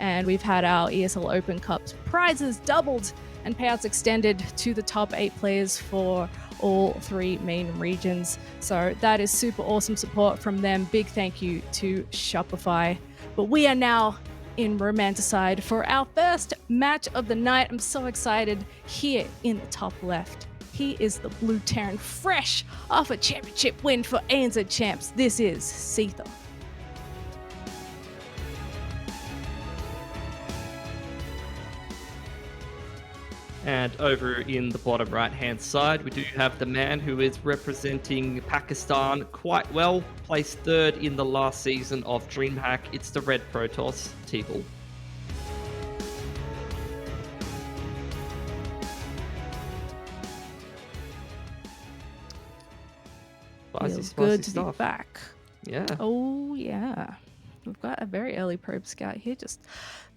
and we've had our ESL Open Cups prizes doubled and payouts extended to the top 8 players for all 3 main regions. So that is super awesome support from them. Big thank you to Shopify. But we are now in Romanticide for our first match of the night. I'm so excited. Here in the top left, he is the Blue Terran, fresh off a championship win for ANZ Champs. This is Seither. And over in the bottom right-hand side, we do have the man who is representing Pakistan quite well, placed 3rd in the last season of DreamHack. It's the Red Protoss, TeebuL. Feels good to be back. Yeah. Oh, yeah. We've got a very early probe scout here, just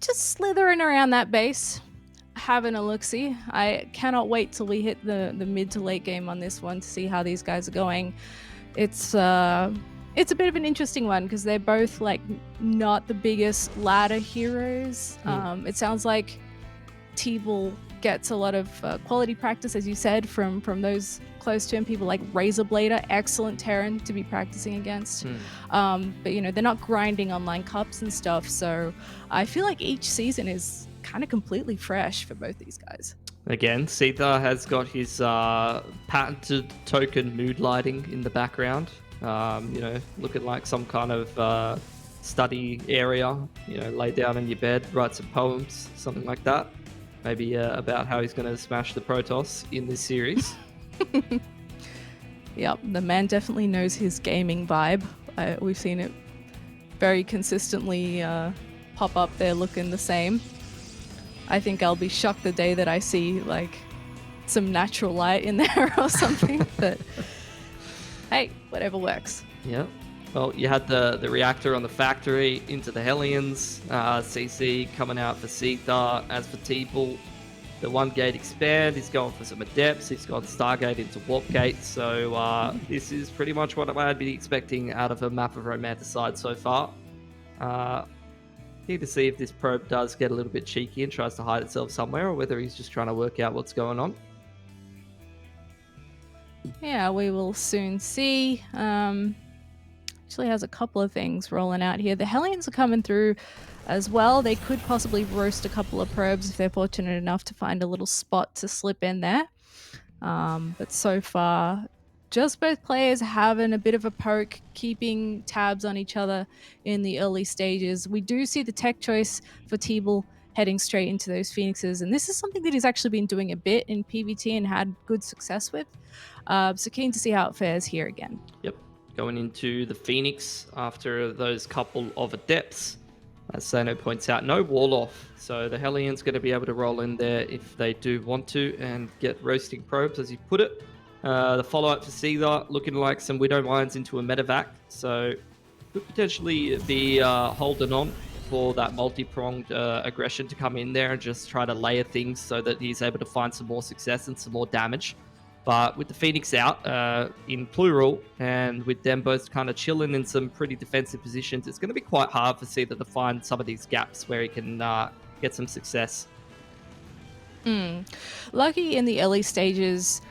slithering around that base. Having a look-see. I cannot wait till we hit the mid to late game on this one to see how these guys are going. It's a bit of an interesting one because they're both like not the biggest ladder heroes. It sounds like TeebuL gets a lot of quality practice, as you said, from those close to him. People like Razorblader, excellent Terran to be practicing against. But you know, they're not grinding online cups and stuff. So I feel like each season is kind of completely fresh for both these guys. Again, Seither has got his patented token mood lighting in the background. You know, looking like some kind of study area. You know, lay down in your bed, write some poems, something like that. Maybe about how he's going to smash the Protoss in this series. Yep, the man definitely knows his gaming vibe. We've seen it very consistently pop up there looking the same. I think I'll be shocked the day that I see like some natural light in there or something. But hey, whatever works. Yeah. Well, you had the reactor on the factory into the Hellions. CC coming out for Seither. As for TeebuL, the 1 gate expand. He's going for some adepts. He's got Stargate into Warp Gate. So this is pretty much what I'd be expecting out of a map of Romanticide so far. Need to see if this probe does get a little bit cheeky and tries to hide itself somewhere, or whether he's just trying to work out what's going on. Yeah, we will soon see. Actually has a couple of things rolling out here. The Hellions are coming through as well. They could possibly roast a couple of probes if they're fortunate enough to find a little spot to slip in there. But so far, just both players having a bit of a poke, keeping tabs on each other in the early stages. We do see the tech choice for TeebuL heading straight into those Phoenixes, and this is something that he's actually been doing a bit in PvT and had good success with. So keen to see how it fares here again. Yep, going into the Phoenix after those couple of adepts. As Sano points out, no wall off, so the Hellions going to be able to roll in there if they do want to and get roasting probes, as you put it. The follow-up for Seither looking like some Widow Mines into a medevac, so could potentially be holding on for that multi-pronged aggression to come in there and just try to layer things so that he's able to find some more success and some more damage. But with the Phoenix out in plural, and with them both kind of chilling in some pretty defensive positions, it's going to be quite hard for Seither to find some of these gaps where he can get some success. Lucky in the early stages,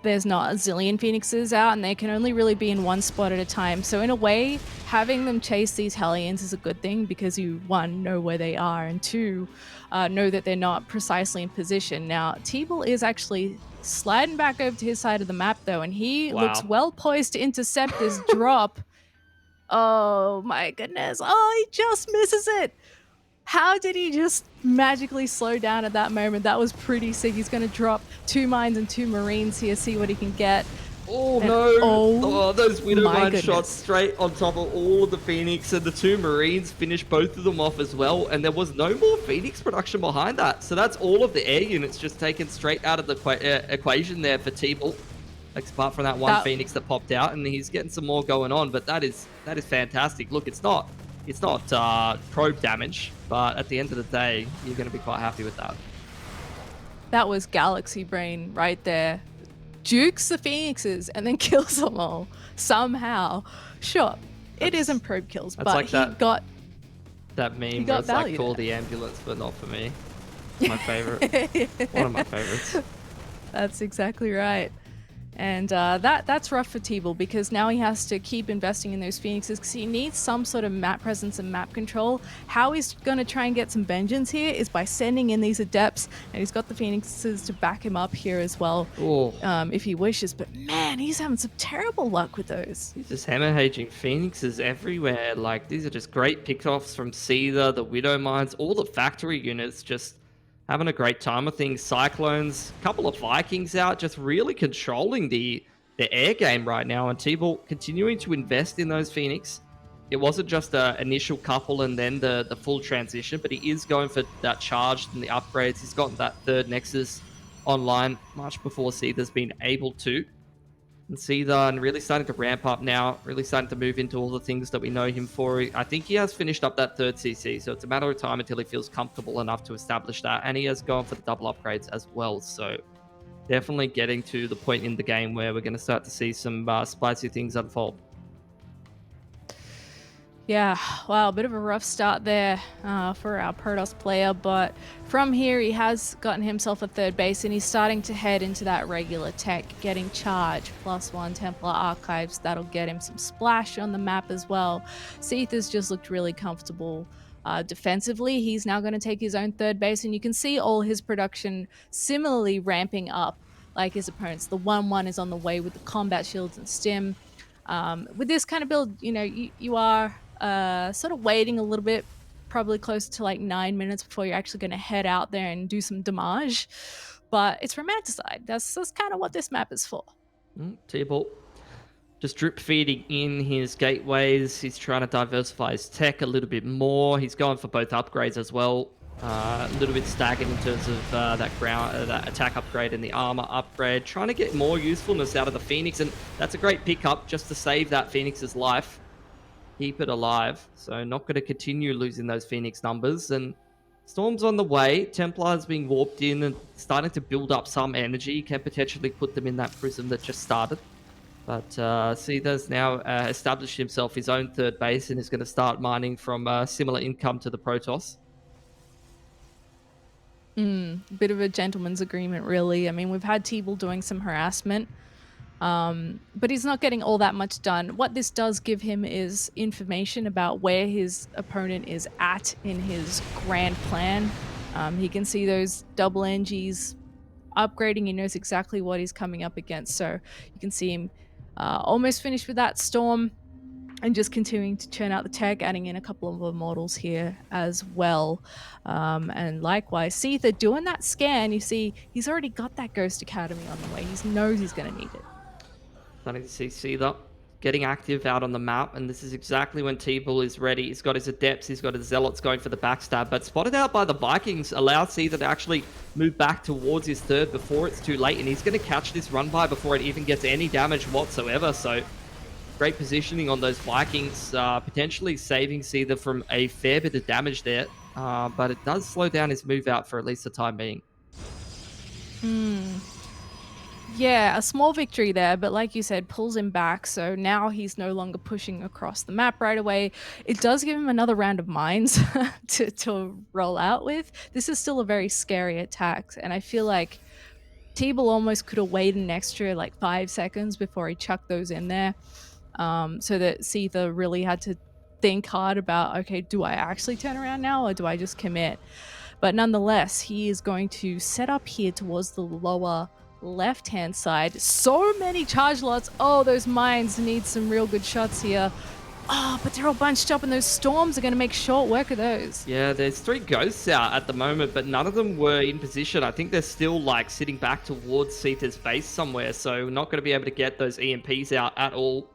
there's not a zillion Phoenixes out, and they can only really be in one spot at a time. So in a way, having them chase these Hellions is a good thing because you, 1, know where they are, and 2, know that they're not precisely in position. Now, TeebuL is actually sliding back over to his side of the map, though, and he looks well poised to intercept this drop. Oh, my goodness. Oh, he just misses it. How did he just magically slow down at that moment? That was pretty sick. He's going to drop 2 mines and 2 marines here, see what he can get. Oh, and no. Oh, those Widow Mine shots straight on top of all of the Phoenix, and the 2 marines finished both of them off as well, and there was no more Phoenix production behind that. So that's all of the air units just taken straight out of the equation there for TeebuL. Apart from that one Phoenix that popped out, and he's getting some more going on, but that is fantastic. Look, it's not probe damage, but at the end of the day, you're going to be quite happy with that. That was Galaxy Brain right there. Jukes the Phoenixes and then kills them all somehow. Sure, it isn't probe kills, but like he got That He meme where got it's like, valued call at. the ambulance, but not for me. My favorite. One of my favorites. That's exactly right. And that's rough for TeebuL because now he has to keep investing in those phoenixes because he needs some sort of map presence and map control. How he's going to try and get some vengeance here is by sending in these adepts, and he's got the phoenixes to back him up here as well, Oh, if he wishes. But man, he's having some terrible luck with those. he's just hammer-haging phoenixes everywhere. Like, these are just great pickoffs from Seither, the Widow Mines, all the factory units just having a great time with things. Cyclones, a couple of Vikings out, just really controlling the air game right now. And TeebuL continuing to invest in those Phoenix. It wasn't just a initial couple and then the full transition, but he is going for that charge and the upgrades. He's gotten that third Nexus online much before Seither's been able to. And Seither and really starting to ramp up now, really starting to move into all the things that we know him for. I think he has finished up that third CC, so it's a matter of time until he feels comfortable enough to establish that. And he has gone for the double upgrades as well. So definitely getting to the point in the game where we're going to start to see some spicy things unfold. Yeah, wow, a bit of a rough start there for our Protoss player, but from here he has gotten himself a third base and he's starting to head into that regular tech, getting charge, +1 Templar Archives, that'll get him some splash on the map as well. Seither's just looked really comfortable defensively. He's now going to take his own third base and you can see all his production similarly ramping up like his opponents. The 1-1 is on the way with the combat shields and stim. With this kind of build, you know, you are sort of waiting a little bit, probably close to like 9 minutes before you're actually going to head out there and do some damage. But it's romanticide. That's kind of what this map is for. TeebuL just drip feeding in his gateways. He's trying to diversify his tech a little bit more. He's going for both upgrades as well. A little bit staggered in terms of that attack upgrade and the armor upgrade. Trying to get more usefulness out of the Phoenix, and that's a great pickup just to save that Phoenix's life. Keep it alive. So not going to continue losing those Phoenix numbers. And Storm's on the way. Templar's being warped in and starting to build up some energy. Can potentially put them in that prism that just started. But Seither's now established himself his own third base and is going to start mining from similar income to the Protoss. Bit of a gentleman's agreement, really. I mean, we've had TeebuL doing some harassment, but he's not getting all that much done. What this does give him is information about where his opponent is at in his grand plan. He can see those double NGs upgrading. He knows exactly what he's coming up against. So you can see him almost finished with that Storm and just continuing to churn out the tech, adding in a couple of immortals here as well. And likewise, Seither doing that scan, you see he's already got that Ghost Academy on the way. He knows he's going to need it. Starting to see Seither getting active out on the map, and this is exactly when TeebuL is ready. He's got his Adepts, he's got his Zealots going for the backstab, but spotted out by the Vikings allows Seither to actually move back towards his third before it's too late, and he's going to catch this run by before it even gets any damage whatsoever. So great positioning on those Vikings, potentially saving Seither from a fair bit of damage there, but it does slow down his move out for at least the time being. Yeah, a small victory there, but like you said, pulls him back. So now he's no longer pushing across the map right away. It does give him another round of mines to roll out with. This is still a very scary attack, and I feel like TeebuL almost could have waited an extra like 5 seconds before he chucked those in there, so that Seither really had to think hard about, okay, do I actually turn around now or do I just commit? But nonetheless, he is going to set up here towards the lower left-hand side. So many charge lots. Oh, those mines need some real good shots here. Oh, but they're all bunched up and those storms are going to make short work of those. Yeah, there's 3 ghosts out at the moment, but none of them were in position. I think they're still like sitting back towards Seither's base somewhere, so not going to be able to get those EMPs out at all.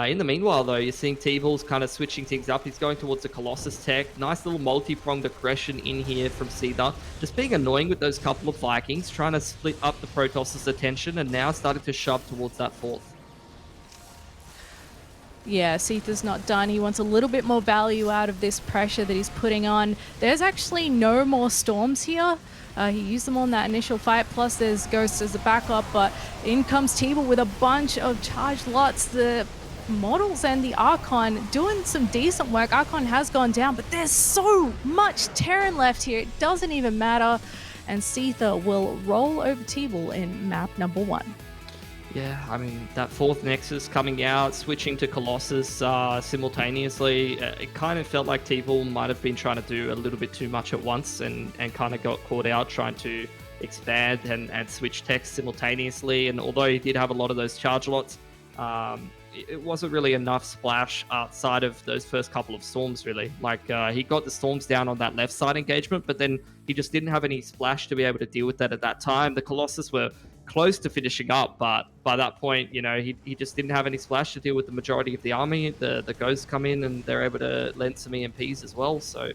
In the meanwhile, though, you're seeing TeebuL's kind of switching things up. He's going towards the Colossus tech. Nice little multi-pronged aggression in here from Seither. Just being annoying with those couple of Vikings, trying to split up the Protoss' attention, and now starting to shove towards that 4th. Yeah, Seither's not done. He wants a little bit more value out of this pressure that he's putting on. There's actually no more storms here. He used them on that initial fight, plus there's Ghosts as a backup, but in comes TeebuL with a bunch of charged lots. The models and the Archon doing some decent work. Archon has gone down, but there's so much Terran left here. It doesn't even matter. And Seither will roll over TeebuL in map number 1. Yeah, I mean, that fourth Nexus coming out, switching to Colossus simultaneously, it kind of felt like TeebuL might have been trying to do a little bit too much at once and kind of got caught out trying to expand and switch techs simultaneously. And although he did have a lot of those charge lots, it wasn't really enough splash outside of those first couple of storms, really. Like, he got the storms down on that left side engagement, but then he just didn't have any splash to be able to deal with that at that time. The Colossus were close to finishing up, but by that point, you know, he just didn't have any splash to deal with the majority of the army. The ghosts come in and they're able to lend some EMPs as well. So,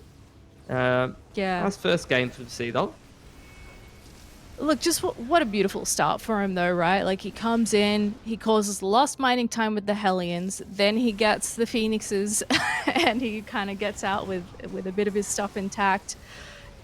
Yeah. nice first game for Seither. Look, just what a beautiful start for him, though, right? Like, he comes in, he causes lost mining time with the Hellions, then he gets the Phoenixes, and he kind of gets out with a bit of his stuff intact.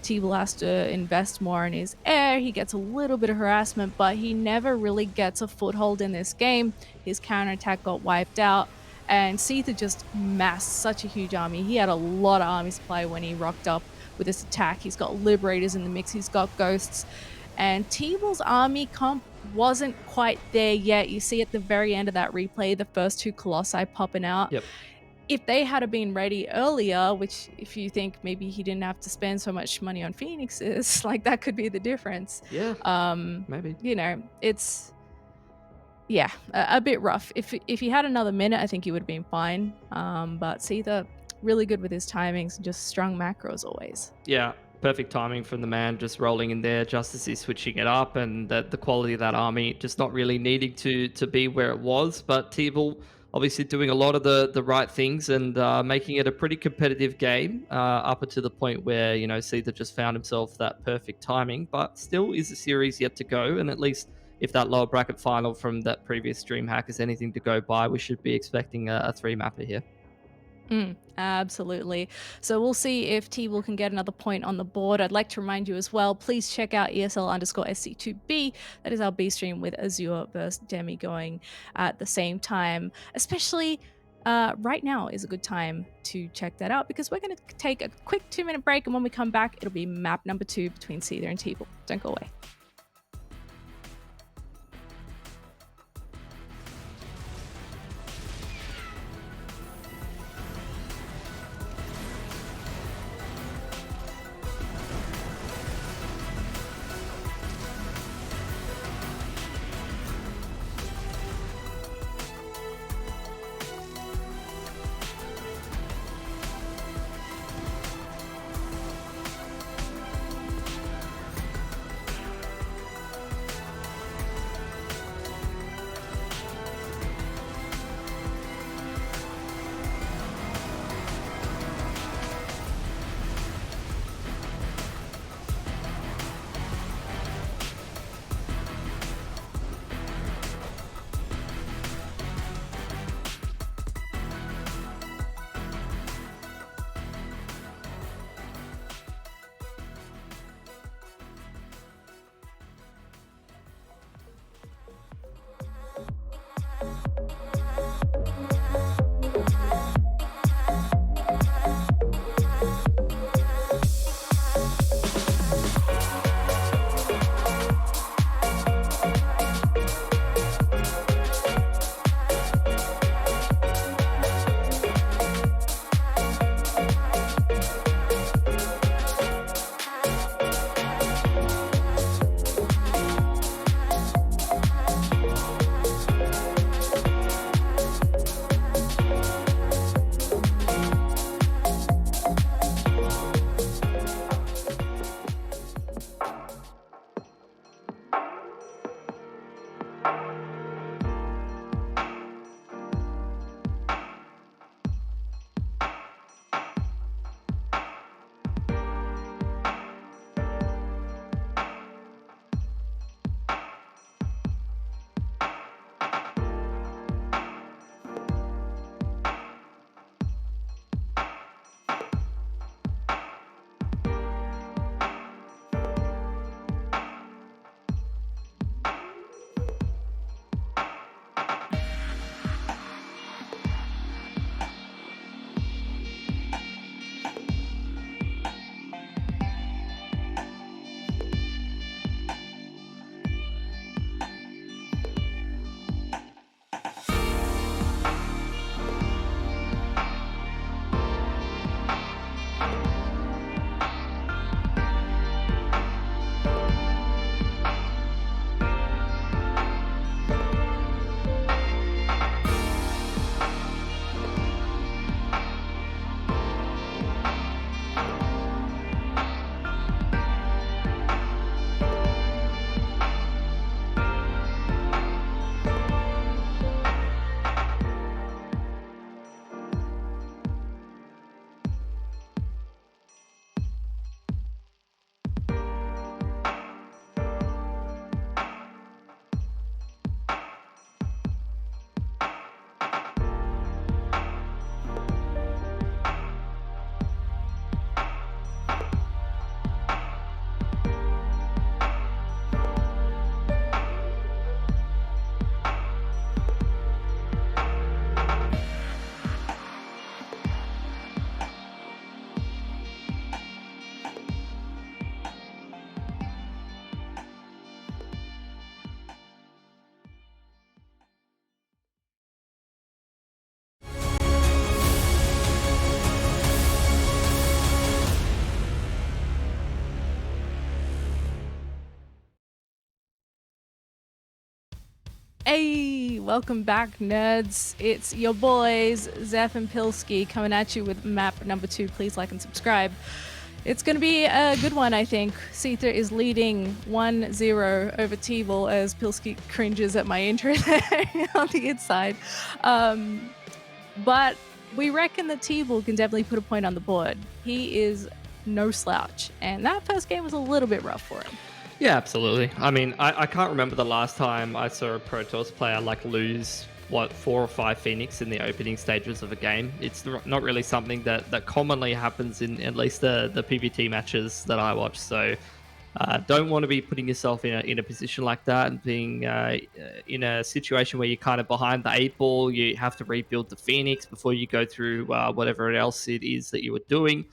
TeebuL has to invest more in his air. He gets a little bit of harassment, but he never really gets a foothold in this game. His counterattack got wiped out, and Seither just massed such a huge army. He had a lot of army supply when he rocked up with this attack. He's got Liberators in the mix. He's got Ghosts. And TeebuL's army comp wasn't quite there yet. You see at the very end of that replay, the first 2 Colossi popping out. Yep. If they had been ready earlier, which if you think maybe he didn't have to spend so much money on Phoenixes, like that could be the difference. Yeah, maybe. You know, it's, yeah, a bit rough. If he had another minute, I think he would have been fine. But Seither, really good with his timings and just strong macro as always. Yeah, perfect timing from the man, just rolling in there just as he's switching it up, and the quality of that army just not really needing to be where it was. But TeebuL obviously doing a lot of the right things and making it a pretty competitive game up to the point where, you know, Seither just found himself that perfect timing, but still is a series yet to go. And at least if that lower bracket final from that previous DreamHack is anything to go by, we should be expecting a 3-mapper here. Absolutely. So we'll see if TeebuL can get another point on the board. I'd like to remind you as well, please check out ESL_SC2B. That is our B stream with Azure versus Demi going at the same time. Especially right now is a good time to check that out because we're going to take a quick 2-minute break, and when we come back, it'll be map number 2 between Seither and TeebuL. Don't go away. Hey, welcome back, nerds. It's your boys, Zeph and Pilski, coming at you with map number 2. Please like and subscribe. It's going to be a good one, I think. Seither is leading 1-0 over TeebuL as Pilski cringes at my intro there on the inside. But we reckon that TeebuL can definitely put a point on the board. He is no slouch, and that first game was a little bit rough for him. Yeah, absolutely. I mean, I can't remember the last time I saw a Pro Tours player lose 4 or 5 Phoenix in the opening stages of a game. It's not really something that commonly happens in at least the PvT matches that I watch. So don't want to be putting yourself in a position like that and being in a situation where you're kind of behind the 8 ball. You have to rebuild the Phoenix before you go through whatever else it is that you were doing.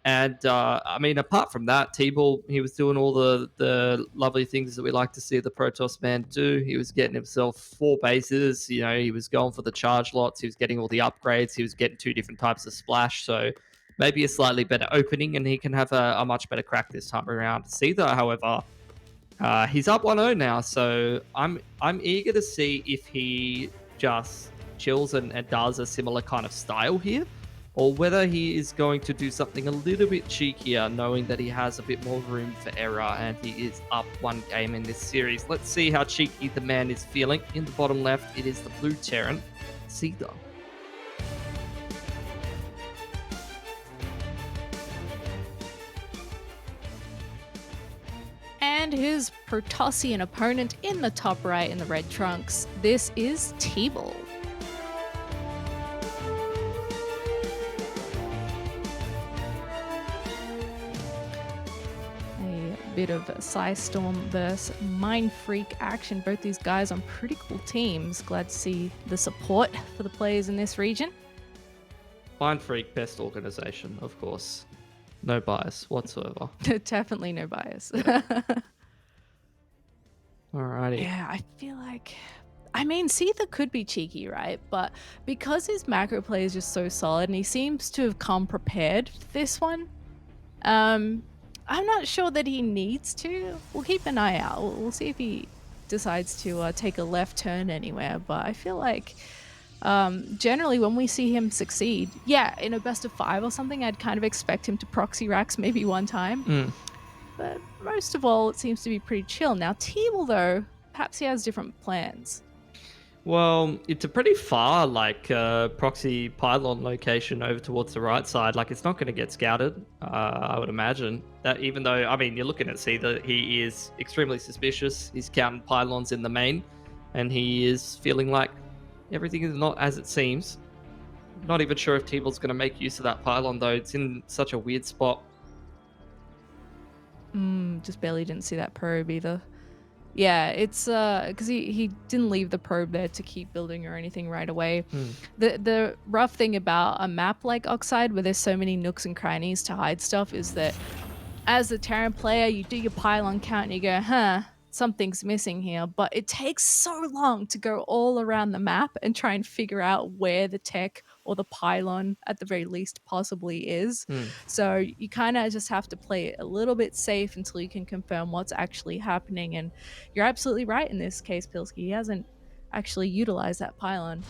And I mean, apart from that, TeebuL, he was doing all the lovely things that we like to see the Protoss man do. He was getting himself 4 bases. You know, he was going for the charge lots. He was getting all the upgrades. He was getting 2 different types of splash. So maybe a slightly better opening, and he can have a much better crack this time around. Seither, however, he's up 1-0 now. So I'm eager to see if he just chills and does a similar kind of style here, or whether he is going to do something a little bit cheekier, knowing that he has a bit more room for error and he is up 1 game in this series. Let's see how cheeky the man is feeling. In the bottom left, it is the blue Terran, Seither. And his Protossian opponent in the top right in the red trunks. This is TeebuL. Bit of Psystorm versus Mind Freak action. Both these guys on pretty cool teams. Glad to see the support for the players in this region. Mind Freak, best organization, of course. No bias whatsoever. Definitely no bias. Alrighty. Yeah, I feel like... I mean, Seither could be cheeky, right? But because his macro play is just so solid and he seems to have come prepared for this one, I'm not sure that he needs to. We'll keep an eye out. We'll see if he decides to take a left turn anywhere. But I feel like generally when we see him succeed, yeah, in a best of 5 or something, I'd kind of expect him to proxy racks maybe one time. But most of all, it seems to be pretty chill. Now, TeebuL, though, perhaps he has different plans. Well, it's a pretty far proxy pylon location over towards the right side. It's not going to get scouted, I would imagine. That even though, I mean, you're looking at Seither, he is extremely suspicious. He's counting pylons in the main, and he is feeling like everything is not as it seems. Not even sure if TeebuL's going to make use of that pylon, though. It's in such a weird spot. Just barely didn't see that probe either. Yeah, it's because he didn't leave the probe there to keep building or anything right away. The rough thing about a map like Oxide, where there's so many nooks and crannies to hide stuff, is that as the Terran player, you do your pylon count and you go, something's missing here. But it takes so long to go all around the map and try and figure out where the tech or the pylon at the very least possibly is. So you kind of just have to play it a little bit safe until you can confirm what's actually happening. And you're absolutely right in this case, Pilski. He hasn't actually utilized that pylon.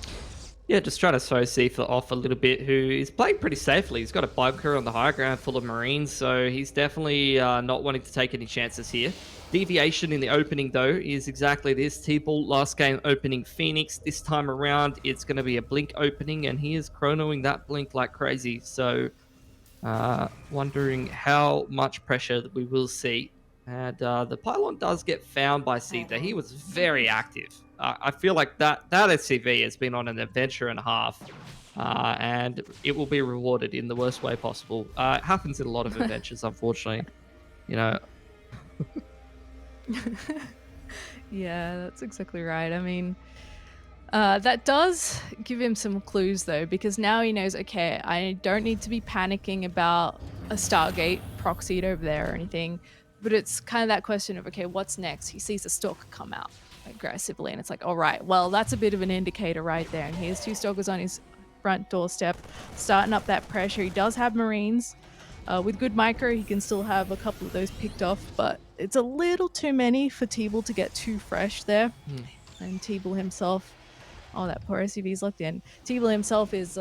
Yeah, just trying to throw Seither off a little bit, who is playing pretty safely. He's got a bunker on the high ground full of Marines, so he's definitely not wanting to take any chances here. Deviation in the opening, though, is exactly this. TeebuL last game opening Phoenix. This time around, it's going to be a Blink opening, and he is chronoing that Blink like crazy. So, wondering how much pressure that we will see. And the pylon does get found by Seither. He was very active. I feel like that SCV has been on an adventure and a half, and it will be rewarded in the worst way possible. It happens in a lot of adventures, unfortunately. You know. Yeah, that's exactly right. I mean, that does give him some clues, though, because now he knows, okay, I don't need to be panicking about a Stargate proxied over there or anything, but it's kind of that question of, okay, what's next? He sees a stalker come out aggressively, and it's like, all right, well, that's a bit of an indicator right there. And here's 2 stalkers on his front doorstep, starting up that pressure. He does have Marines. With good micro, he can still have a couple of those picked off, but it's a little too many for TeebuL to get too fresh there. And TeebuL himself, oh, that poor SUV's locked in. TeebuL himself is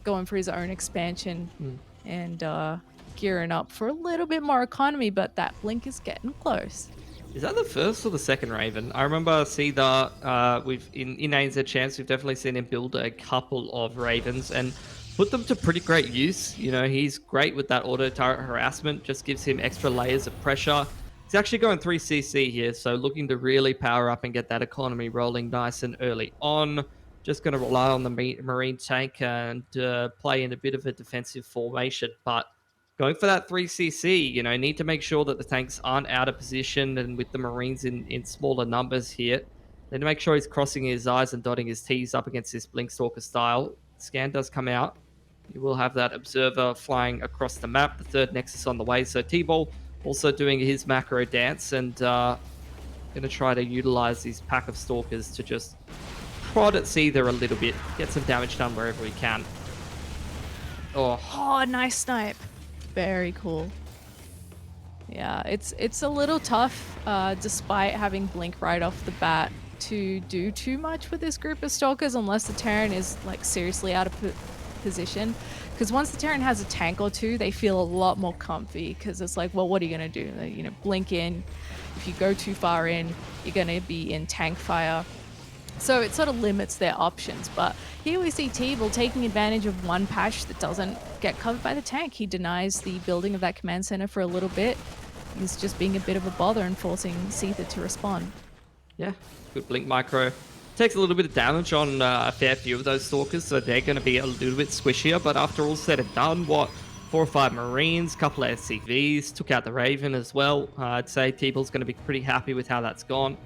going for his own expansion Mm. and gearing up for a little bit more economy, but that blink is getting close. Is that the first or the second Raven? I remember Seither, we've in ANZ Champs, we've definitely seen him build a couple of Ravens and put them to pretty great use. You know, he's great with that auto turret harassment, just gives him extra layers of pressure. He's actually going 3CC here, so looking to really power up and get that economy rolling nice and early on. Just going to rely on the Marine tank and play in a bit of a defensive formation, but going for that 3CC, you know, need to make sure that the tanks aren't out of position and with the Marines in smaller numbers here. Then to make sure he's crossing his I's and dotting his T's up against this Blinkstalker style. Scan does come out. You will have that observer flying across the map, the third Nexus on the way. So TeebuL also doing his macro dance and going to try to utilize these pack of Stalkers to just prod at Seither a little bit, get some damage done wherever he can. Oh, Oh, nice snipe. Very cool. Yeah, it's a little tough, despite having blink right off the bat, to do too much with this group of stalkers unless the Terran is like seriously out of position. Because once the Terran has a tank or two, they feel a lot more comfy. Because it's like, well, what are you gonna do? You know, blink in. If you go too far in, you're gonna be in tank fire. So it sort of limits their options. But here we see TeebuL taking advantage of one patch that doesn't get covered by the tank. He denies the building of that command center for a little bit. He's just being a bit of a bother and forcing Seither to respond. yeah, good blink micro. Takes a little bit of damage on a fair few of those stalkers, so they're going to be a little bit squishier. But after all said and done, what, 4 or 5 Marines, couple of SCVs, took out the Raven as well. I'd say TeebuL's going to be pretty happy with how that's gone,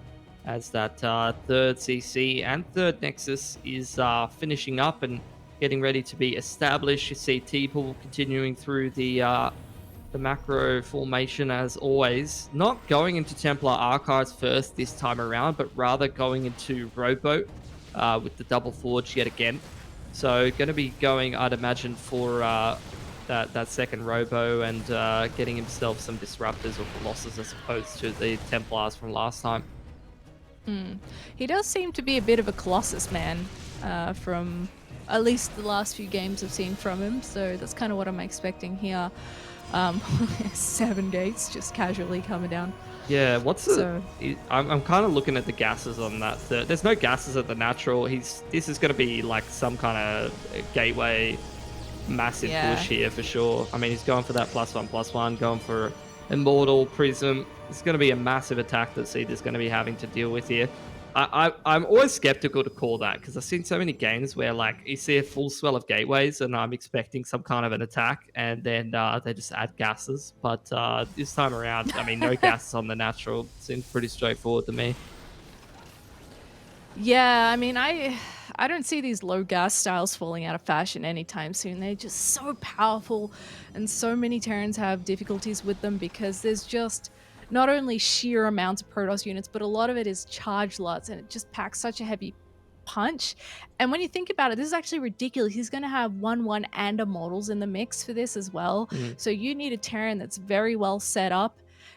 as that third CC and third Nexus is finishing up and getting ready to be established. You see TeebuL continuing through the macro formation as always, not going into Templar Archives first this time around, but rather going into Rowboat with the double forge yet again. So going to be going, I'd imagine, for that second Robo and getting himself some disruptors or colossus as opposed to the Templars from last time. He does seem to be a bit of a Colossus man, from at least the last few games I've seen from him, so that's kind of what I'm expecting here. 7 gates just casually coming down. Yeah, what's the? So I'm kind of looking at the gases on that. There's no gases at the natural. This is going to be like some kind of gateway, massive push here for sure. I mean, he's going for that +1/+1, going for immortal prism. It's going to be a massive attack that Seither's going to be having to deal with here. I'm always skeptical to call that because I've seen so many games where like you see a full swell of gateways and I'm expecting some kind of an attack and then they just add gases. But this time around, I mean, no gases on the natural. Seems pretty straightforward to me. yeah, I mean, I don't see these low gas styles falling out of fashion anytime soon. They're just so powerful, and so many Terrans have difficulties with them because there's just not only sheer amounts of Protoss units, but a lot of it is charge lots, and it just packs such a heavy punch. And when you think about it, this is actually ridiculous. He's going to have 1/1 and immortals in the mix for this as well. Mhm. So you need a Terran that's very well set up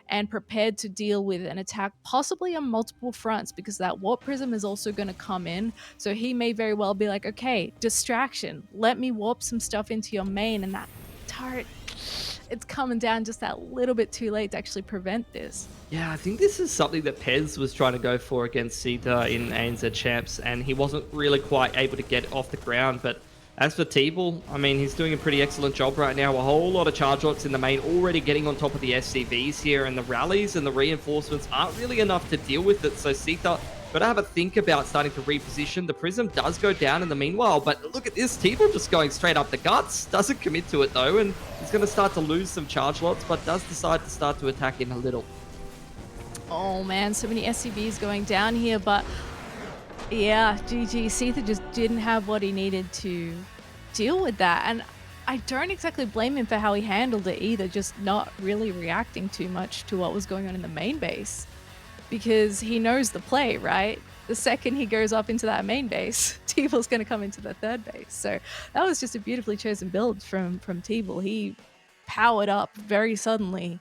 and prepared to deal with an attack, possibly on multiple fronts, because that warp prism is also going to come in. So he may very well be like, okay, distraction, let me warp some stuff into your main, and that turret, it's coming down just that little bit too late to actually prevent this. Yeah, I think this is something that Pez was trying to go for against Seither in ANZ Champs, and he wasn't really quite able to get it off the ground. But as for TeebuL, I mean, he's doing a pretty excellent job right now. A whole lot of charge lots in the main, already getting on top of the SCVs here, and the rallies and the reinforcements aren't really enough to deal with it. So Seither got to have a think about starting to reposition. The Prism does go down in the meanwhile, but look at this. TeebuL just going straight up the guts. Doesn't commit to it, though, and he's going to start to lose some charge lots, but does decide to start to attack in a little. Oh man, so many SCVs going down here, but yeah, GG. Seither just didn't have what he needed to deal with that. And I don't exactly blame him for how he handled it either, just not really reacting too much to what was going on in the main base. Because he knows the play, right? The second he goes up into that main base, TeebuL's going to come into the third base. So that was just a beautifully chosen build from TeebuL. He powered up very suddenly,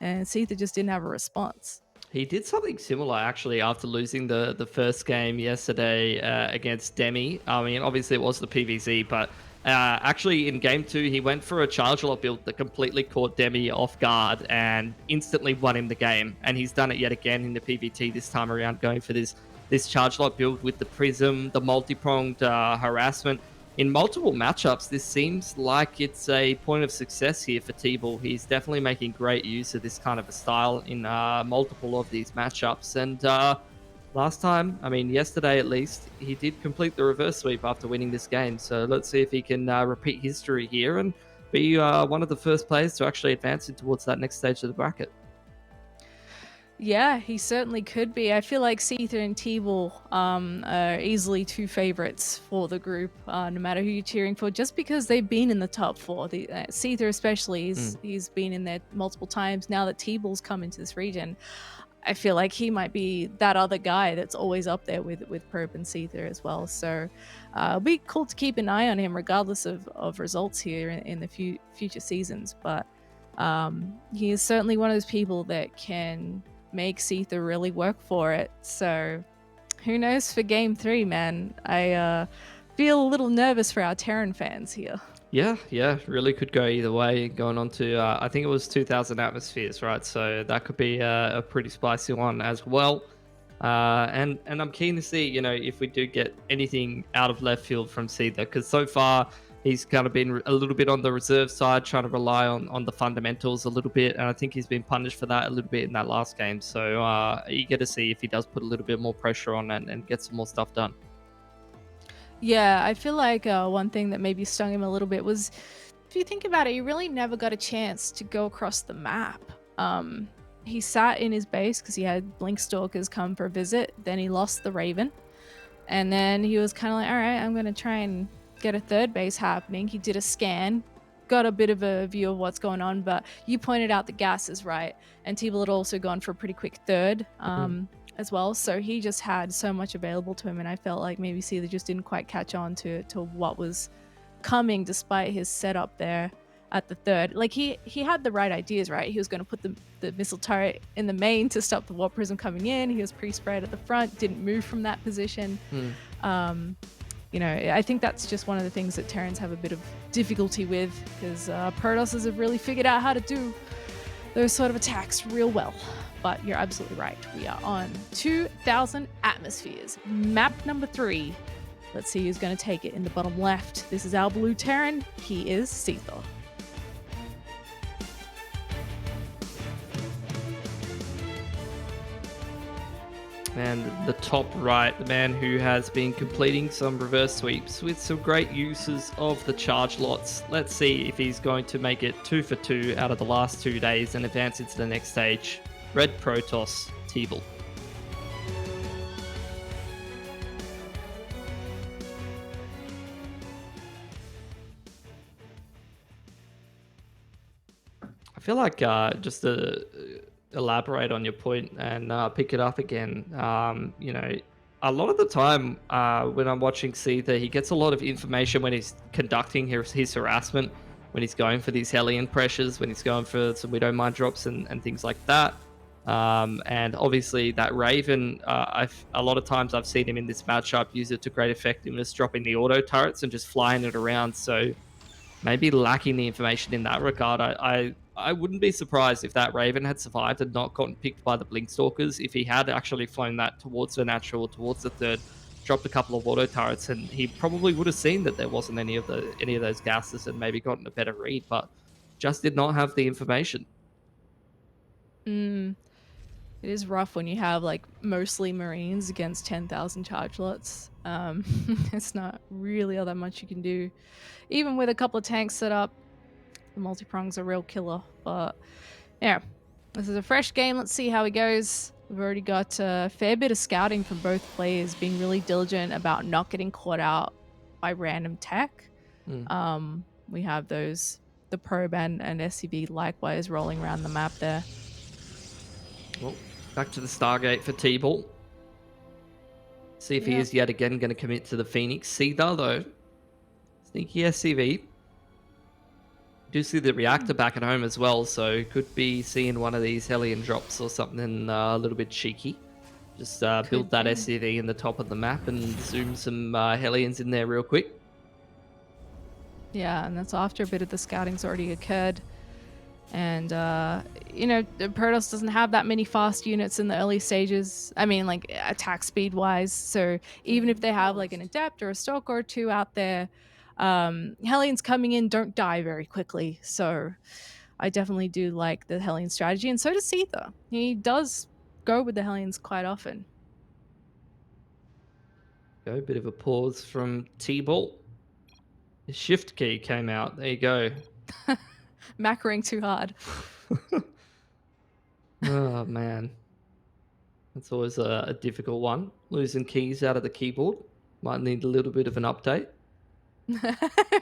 and Seither just didn't have a response. He did something similar actually after losing the first game yesterday against Demi. I mean, obviously it was the PVZ, but actually in game two he went for a charge lot build that completely caught Demi off guard and instantly won him the game. And he's done it yet again in the PVT this time around, going for this charge lot build with the prism, the multi-pronged harassment. In multiple matchups, this seems like it's a point of success here for TeebuL. He's definitely making great use of this kind of a style in multiple of these matchups. And last time, I mean, yesterday at least, he did complete the reverse sweep after winning this game. So let's see if he can repeat history here and be one of the first players to actually advance in towards that next stage of the bracket. Yeah, he certainly could be. I feel like Seither and TeebuL are easily two favorites for the group, no matter who you're cheering for, just because they've been in the top four. Seither especially, he's been in there multiple times. Now that TeebuL's come into this region, I feel like he might be that other guy that's always up there with Probe and Seither as well. So it'll be cool to keep an eye on him regardless of results here in the future seasons. But he is certainly one of those people that can make Seither really work for it. So who knows for game 3, man. I feel a little nervous for our Terran fans here. Yeah, really could go either way. Going on to, I think it was 2,000 atmospheres, right? So that could be a pretty spicy one as well. And I'm keen to see, if we do get anything out of left field from Seither, because so far he's kind of been a little bit on the reserve side, trying to rely on the fundamentals a little bit, and I think he's been punished for that a little bit in that last game. So eager to see if he does put a little bit more pressure on and get some more stuff done. Yeah, I feel like one thing that maybe stung him a little bit was, if you think about it, he really never got a chance to go across the map. He sat in his base because he had Blink Stalkers come for a visit, then he lost the Raven, and then he was kind of like, all right, I'm going to try and get a third base happening. He did a scan, got a bit of a view of what's going on, but you pointed out the gas is right, and TeebuL had also gone for a pretty quick third as well, so he just had so much available to him, and I felt like maybe Seither just didn't quite catch on to what was coming despite his setup there at the third. Like he had the right ideas, right? He was going to put the missile turret in the main to stop the warp prism coming in. He was pre-sprayed at the front, didn't move from that position. I think that's just one of the things that Terrans have a bit of difficulty with, because Protosses have really figured out how to do those sort of attacks real well. But you're absolutely right. We are on 2,000 atmospheres. Map number 3. Let's see who's going to take it in the bottom left. This is our blue Terran. He is Seither. And the top right, the man who has been completing some reverse sweeps with some great uses of the charge lots. Let's see if he's going to make it 2 for 2 out of the last 2 days and advance into the next stage. Red Protoss, TeebuL. I feel like just to elaborate on your point and pick it up again, a lot of the time when I'm watching Seither, he gets a lot of information when he's conducting his harassment, when he's going for these Hellion pressures, when he's going for some Widow Mind drops and things like that. And obviously that Raven, a lot of times I've seen him in this matchup use it to great effectiveness, dropping the auto turrets and just flying it around. So maybe lacking the information in that regard. I wouldn't be surprised if that Raven had survived and not gotten picked by the Blink Stalkers. If he had actually flown that towards the natural, towards the third, dropped a couple of auto turrets, and he probably would have seen that there wasn't any of those gases and maybe gotten a better read, but just did not have the information. It is rough when you have like mostly Marines against 10,000 charge lots. It's not really all that much you can do. Even with a couple of tanks set up, the multi-prong's a real killer. But yeah, this is a fresh game. Let's see how it goes. We've already got a fair bit of scouting from both players, being really diligent about not getting caught out by random tech. We have the probe and SCV likewise rolling around the map there. Well, back to the Stargate for TeebuL. See if he is yet again going to commit to the Phoenix. Seither, though. Sneaky SCV. Do see the reactor back at home as well, so could be seeing one of these Hellion drops or something a little bit cheeky. Just build Could that be. SCV in the top of the map and zoom some Hellions in there real quick. Yeah, and that's after a bit of the scouting's already occurred. And, you know, Protoss doesn't have that many fast units in the early stages. I mean, like, attack speed wise. So even if they have, like, an Adept or a Stalker or two out there, Hellions coming in don't die very quickly. So I definitely do like the Hellion strategy. And so does Seither. He does go with the Hellions quite often. Go, bit of a pause from TeebuL. The shift key came out. There you go. Macroing too hard. Oh, man. That's always a difficult one. Losing keys out of the keyboard. Might need a little bit of an update.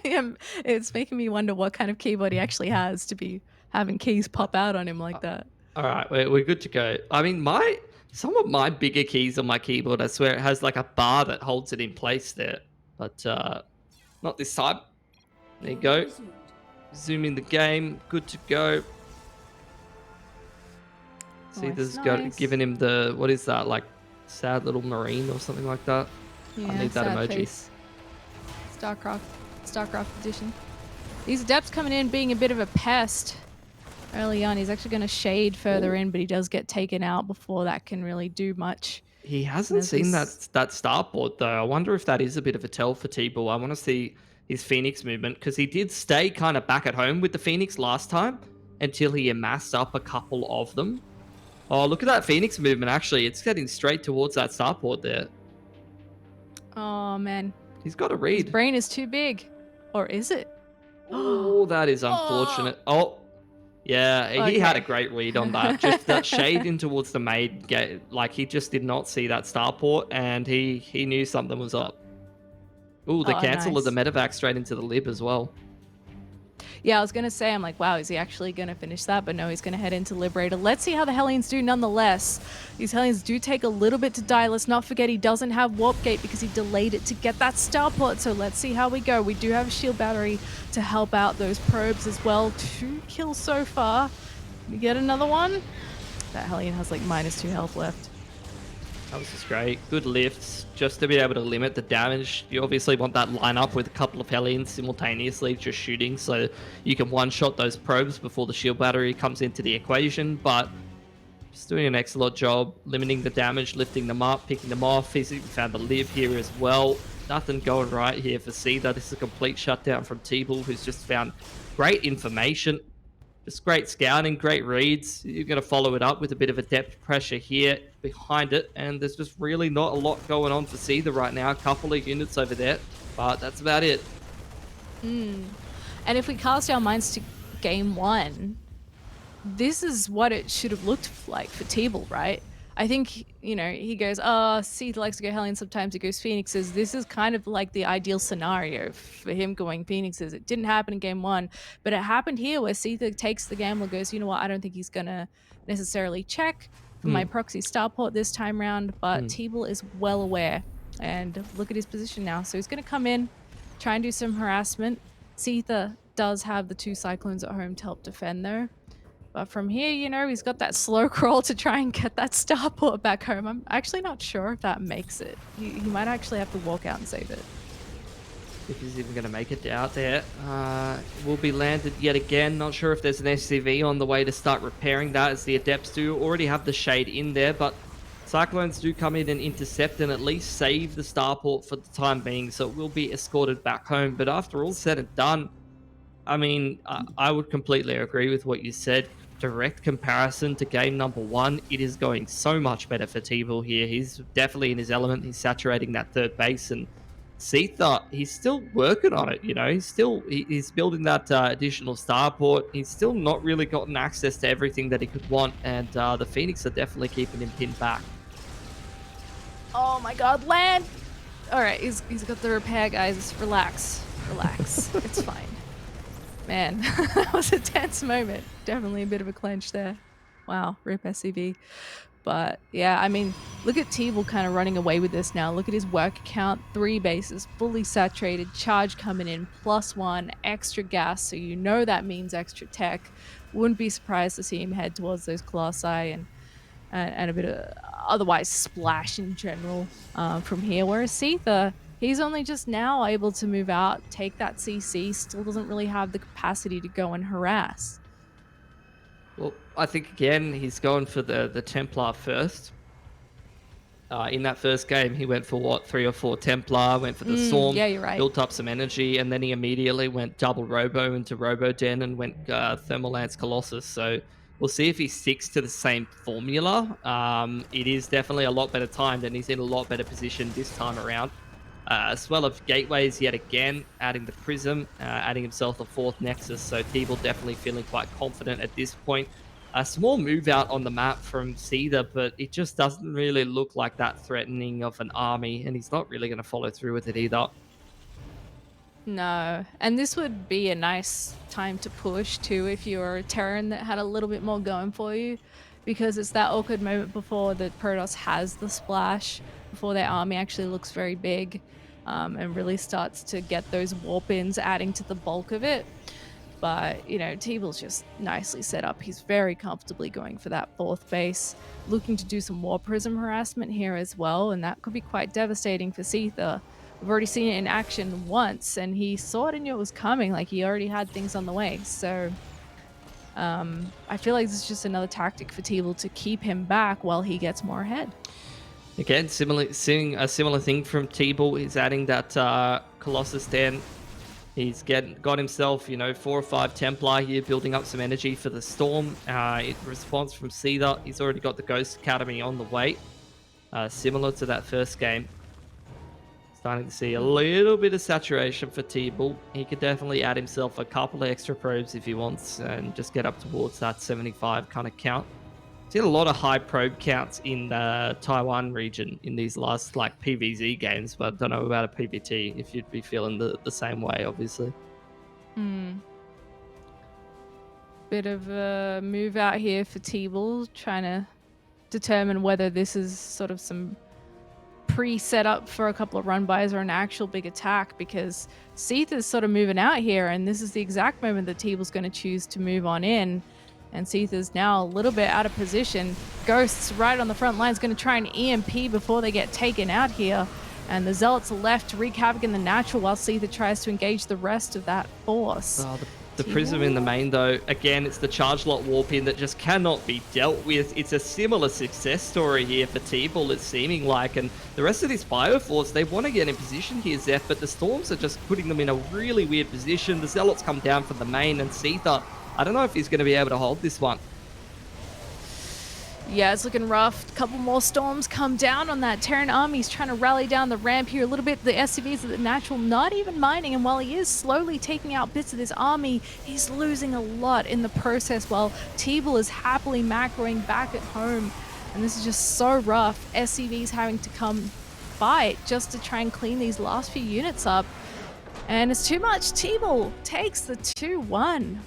Yeah, it's making me wonder what kind of keyboard he actually has to be having keys pop out on him like that. All right, we're good to go. I mean, some of my bigger keys on my keyboard, I swear it has like a bar that holds it in place there. But not this time. There you go. Zoom in the game. Good to go. See, this Nice. given him the, what is that, like sad little marine or something like that. Yeah, I need that sad emoji. face. StarCraft edition. These adepts coming in being a bit of a pest early on. He's actually going to shade further in, but he does get taken out before that can really do much. He hasn't seen that starport though. I wonder if that is a bit of a tell for TeebuL. I want to see his Phoenix movement because he did stay kind of back at home with the Phoenix last time until he amassed up a couple of them. Oh, look at that Phoenix movement, actually. It's heading straight towards that starport there. Oh, man. He's got a read. His brain is too big. Or is it? Oh, that is unfortunate. Oh, yeah, he Okay. had a great read on that. Just that shade in towards the maid gate. Like, he just did not see that starport, and he knew something was up. Ooh, the cancel of the medevac straight into the lib as well. Yeah, I was going to say, I'm like, wow, is he actually going to finish that? But no, he's going to head into Liberator. Let's see how the Hellions do nonetheless. These Hellions do take a little bit to die. Let's not forget he doesn't have Warp Gate because he delayed it to get that starport. So let's see how we go. We do have a shield battery to help out those probes as well. 2 kills so far. We get another one. That Hellion has like -2 health left. That was just great. Good lifts, just to be able to limit the damage. You obviously want that lineup with a couple of Hellions simultaneously just shooting so you can one-shot those probes before the shield battery comes into the equation, but just doing an excellent job limiting the damage, lifting them up, picking them off. He's even found the live here as well. Nothing going right here for Seither. This is a complete shutdown from TeebuL, who's just found great information. Just great scouting, great reads. You're going to follow it up with a bit of a depth pressure here behind it. And there's just really not a lot going on for Seither right now. A couple of units over there, but that's about it. And if we cast our minds to game 1, this is what it should have looked like for TeebuL, right? I think, you know, he goes, oh, Seither likes to go Hellion, sometimes he goes Phoenixes. This is kind of like the ideal scenario for him going Phoenixes. It didn't happen in game 1, but it happened here where Seither takes the gamble, goes, you know what, I don't think he's going to necessarily check for my proxy starport this time round, but TeebuL is well aware. And look at his position now. So he's going to come in, try and do some harassment. Seither does have the 2 Cyclones at home to help defend though. But from here, you know, he's got that slow crawl to try and get that starport back home. I'm actually not sure if that makes it. He might actually have to walk out and save it. If he's even going to make it out there. Will be landed yet again. Not sure if there's an SCV on the way to start repairing that, as the Adepts do already have the shade in there, but Cyclones do come in and intercept and at least save the starport for the time being, so it will be escorted back home. But after all said and done, I mean, I would completely agree with what you said. Direct comparison to game number 1, it is going so much better for TeebuL here. He's definitely in his element. He's saturating that third base, and Seither, he's still working on it. You know, he's building that additional starport. He's still not really gotten access to everything that he could want, and the Phoenix are definitely keeping him pinned back. Oh my god, land! Alright, he's got the repair, guys. Relax. It's fine. Man, that was a tense moment. Definitely a bit of a clench there. Wow, rip SCV. But yeah, I mean, look at TeebuL kind of running away with this now. Look at his work account, 3 bases, fully saturated, charge coming in, +1, extra gas. So you know that means extra tech. Wouldn't be surprised to see him head towards those Colossi and a bit of otherwise splash in general from here. Whereas Seither, he's only just now able to move out, take that CC, still doesn't really have the capacity to go and harass. Well, I think again he's going for the Templar first. In that first game, he went for what, 3 or 4 Templar, went for the Storm, Yeah, you're right. built up some energy, and then he immediately went double Robo into Robo Den and went Thermal Lance Colossus. So we'll see if he sticks to the same formula. It is definitely a lot better timed, and he's in a lot better position this time around. As well of gateways yet again, adding the Prism, adding himself a 4th Nexus. So TeebuL definitely feeling quite confident at this point. A small move out on the map from Seither, but it just doesn't really look like that threatening of an army, and he's not really going to follow through with it either. No, and this would be a nice time to push too if you're a Terran that had a little bit more going for you, because it's that awkward moment before the Protoss has the splash, before their army actually looks very big, and really starts to get those warp-ins adding to the bulk of it. But, you know, TeebuL's just nicely set up. He's very comfortably going for that 4th base, looking to do some War Prism harassment here as well, and that could be quite devastating for Seither. We've already seen it in action once, and he sort of knew it was coming, like he already had things on the way. So I feel like this is just another tactic for TeebuL to keep him back while he gets more ahead. Again, seeing a similar thing from TeebuL. He's adding that Colossus Den. He's got himself, 4 or 5 Templar here, building up some energy for the Storm. In response from Seither, he's already got the Ghost Academy on the way. Similar to that first game. Starting to see a little bit of saturation for TeebuL. He could definitely add himself a couple of extra probes if he wants and just get up towards that 75 kind of count. Seen a lot of high probe counts in the Taiwan region in these last PVZ games, but I don't know about a PVT if you'd be feeling the same way, obviously. Bit of a move out here for TeebuL, trying to determine whether this is sort of some pre-set up for a couple of run-bys or an actual big attack, because Seither's sort of moving out here, and this is the exact moment that TeebuL's going to choose to move on in. And Seither's now a little bit out of position. Ghosts right on the front line is going to try an EMP before they get taken out here. And the Zealots are left to wreak havoc in the natural while Seither tries to engage the rest of that force. Oh, the Prism in the main, though, again, it's the charge lot warp in that just cannot be dealt with. It's a similar success story here for TeebuL, it's seeming like. And the rest of this Bioforce, they want to get in position here, Zeph, but the Storms are just putting them in a really weird position. The Zealots come down from the main, and Seither, I don't know if he's going to be able to hold this one. Yeah, it's looking rough. A couple more Storms come down on that Terran army. He's trying to rally down the ramp here a little bit. The SCVs at the natural not even mining, and while he is slowly taking out bits of this army, he's losing a lot in the process while TeebuL is happily macroing back at home. And this is just so rough. SCVs having to come fight just to try and clean these last few units up. And it's too much. TeebuL takes the 2-1.